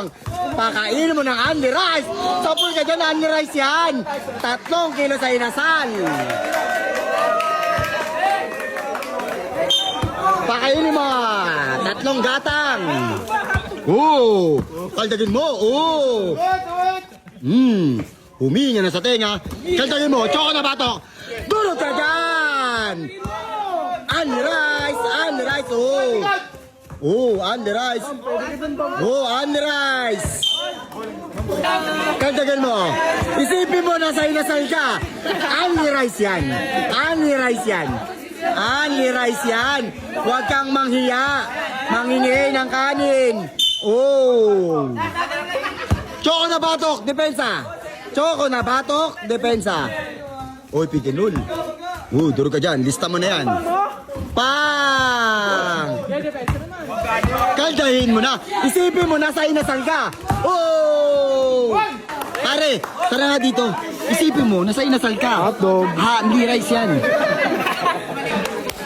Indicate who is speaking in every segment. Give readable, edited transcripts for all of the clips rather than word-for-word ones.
Speaker 1: Batong. Pakainin mo ng only rice. Sapul ka dyan, only rice yan. 3 kilo sa inasal. Pakainin mo. 3 gatang. Kaldagin mo. Huminga na sa tenga. Kaldagin mo. Choco na batok. Durot ka dyan. Only rice. Only rice. Only rice. Only rice. Kaldagin mo. Isipin mo nasa inasal ka. Only rice yan. Only rice yan. Only rice yan. Huwag kang manghiya. Manghingi ng kanin. Choco na batok, depensa. Choco na batok, depensa. Oy, pikinul. Durog ka dyan. Lista mo na yan. Pang! Kaldahin mo na. Isipin mo, nasa inasal ka. Pare, tara nga dito. Isipin mo, nasa inasal ka.
Speaker 2: Hotdog.
Speaker 1: Hindi rice yan.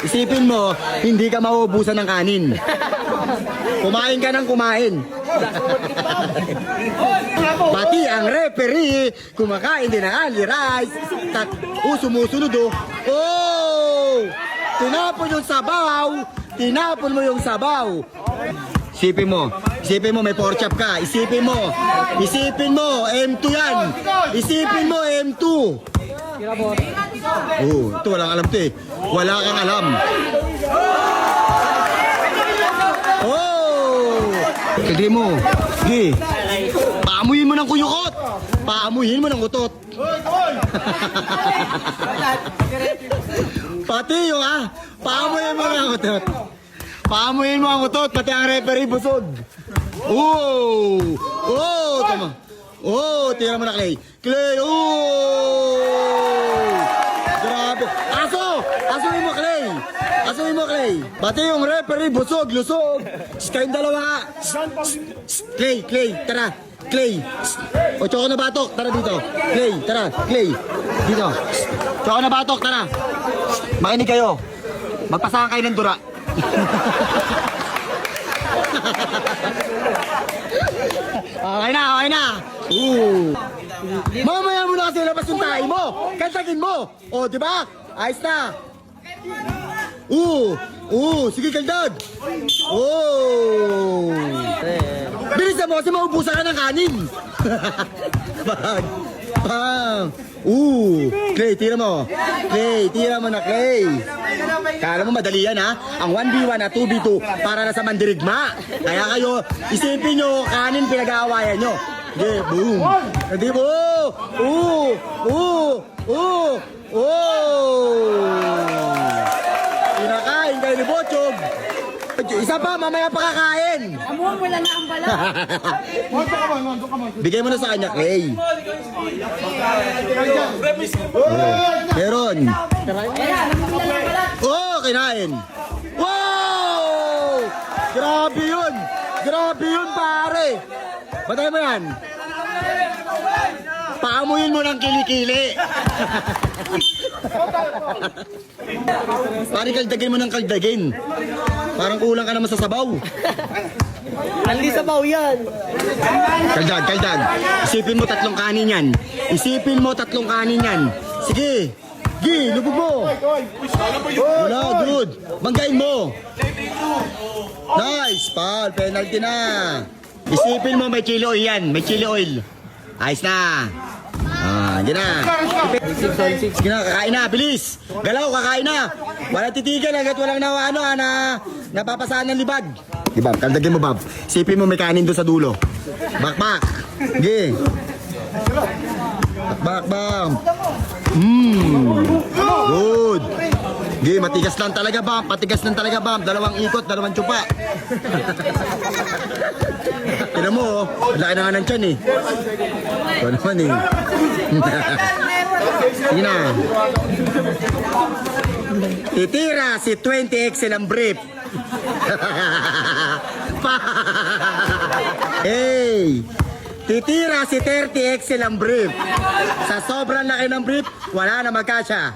Speaker 1: Isipin mo, hindi ka mauubusan ng kanin. Kumain ka ng kumain. Pati ang referee, kumakain din ng only rice. Sumusunod. Tinapon yung sabaw. Tinapon mo yung sabaw. Isipin mo may pork chop ka. Isipin mo, M2 yan. Isipin mo, M2. Ito walang alam to eh. Wala kang alam. Kagri mo. Paamuyin mo ng kuyukot. Paamuyin mo ng utot. Pati yung paamuyin mo ng utot. Paamuyin mo ang utot. Pati ang referee busog. Tama. Tira mo na Clay. Clay, grabe. Asuhin mo Clay. Asuhin mo Clay. Pati yung referee busog, lusog. Kayong dalawa nga. Clay, tara. Clay. Choco na batok, tara dito. Clay, tara. Clay. Dito. Choco na batok, tara. Makinig kayo. Magpasahan kayo ng dura. Okay na. Mamaya mo na kasi labas yung tayo mo. Kantagin mo. Di ba? Ayos na. Sige kaldag. Bilisan mo kasi maubusan ka ng kanin. Pang. Clay, tira mo. Clay, tira mo na Clay. Kala mo madali yan Ang 1v1 at 2v2 para na sa mandirigma. Kaya kayo, isipin nyo, kanin pinag-aawayan nyo. Boom. Hindi mo. Pinakain kayo ni Bochog. Isa pa, mamaya pa kakain.
Speaker 3: Amuang wala na ang bala.
Speaker 1: Bigay mo na sa kanya, Clay. Meron. Kinain. Wow! Grabe yun, pare. Batay mo yan. Paamuyin mo ng kilikili. Pare, kaldagin mo ng kaldagin. Parang kulang ka naman sa sabaw.
Speaker 2: Hindi sabaw yan.
Speaker 1: Kaldag. Isipin mo 3 kanin yan. Sige. Lubog mo. Wala, good. Banggain mo. Nice, pal. Penalty na. Isipin mo may chili oil yan. Ayos na. Yan na. Sige na, kakain na. Bilis. Galaw, kakain na. Walang titigan hanggat walang napapasahan ng libag. Di Bob, kaldagin mo Bob. Isipin mo may kanin doon sa dulo. Bakbak. Sige. Bakbak. Good. Sige, matigas lang talaga Bob. 2 ikot, 2 tsupa. Tignan mo, laki na nga ng tiyan eh. Ito naman eh. Sige na. Titira si 20 XL ang brief. Titira si 30 XL ang brief. Sa sobrang laki ng brief, wala na magkasya.